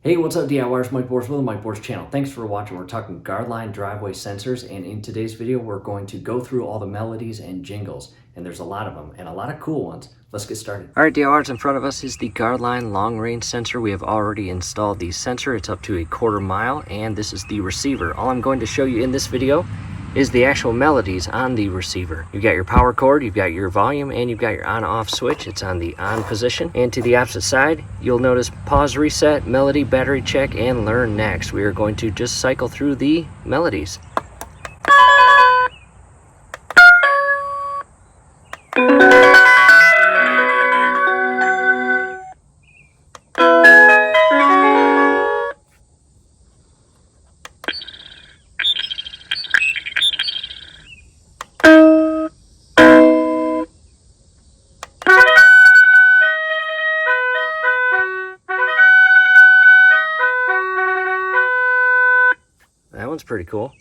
Hey, what's up DIYers? Mike Boers with the Mike Boers channel. Thanks for watching. We're talking Guardline driveway sensors, and in today's video we're going to go through all the melodies and jingles, and there's a lot of them and a lot of cool ones. Let's get started. All right, DIYers, in front of us is the Guardline long range sensor. We have already installed the sensor. It's up to 1/4 mile, and this is the receiver. All I'm going to show you in this video is the actual melodies on the receiver. You've got your power cord, you've got your volume, and you've got your on-off switch. It's on the on position. And to the opposite side, you'll notice pause, reset, melody, battery check, and learn next. We are going to just cycle through the melodies. That one's pretty cool.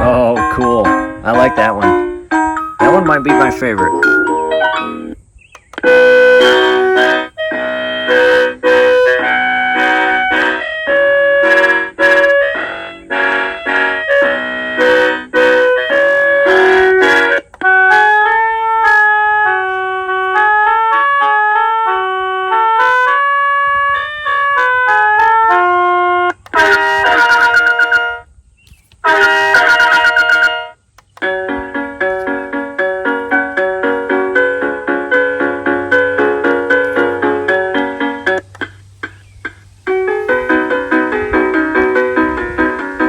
Oh, cool. I like that one. That one might be my favorite.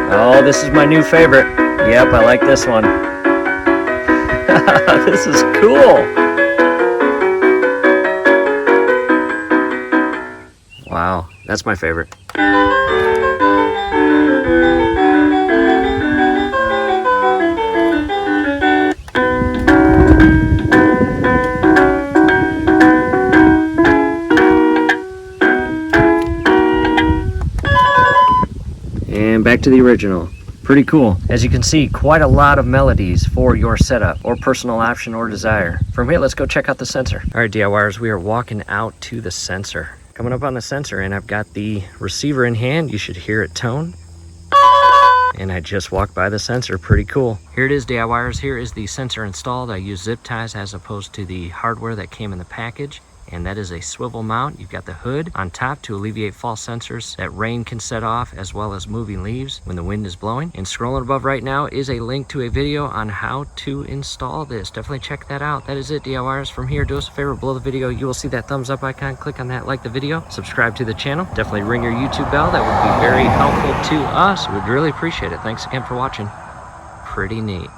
Oh, this is my new favorite. Yep, I like this one. This is cool. Wow, that's my favorite. And back to the original. Pretty cool. As you can see, quite a lot of melodies for your setup or personal option or desire. From here, let's go check out the sensor. All right, DIYers, we are walking out to the sensor. Coming up on the sensor, and I've got the receiver in hand. You should hear it tone. And I just walked by the sensor. Pretty cool. Here it is, DIYers. Here is the sensor installed. I use zip ties as opposed to the hardware that came in the package. and that is a swivel mount. You've got the hood on top to alleviate false sensors that rain can set off, as well as moving leaves when the wind is blowing. And scrolling above right now is a link to a video on how to install this. Definitely check that out. That is it, DIYers. From here, do us a favor, below the video, you will see that thumbs up icon. Click on that, like the video, subscribe to the channel. Definitely ring your YouTube bell. That would be very helpful to us. We'd really appreciate it. Thanks again for watching. Pretty neat.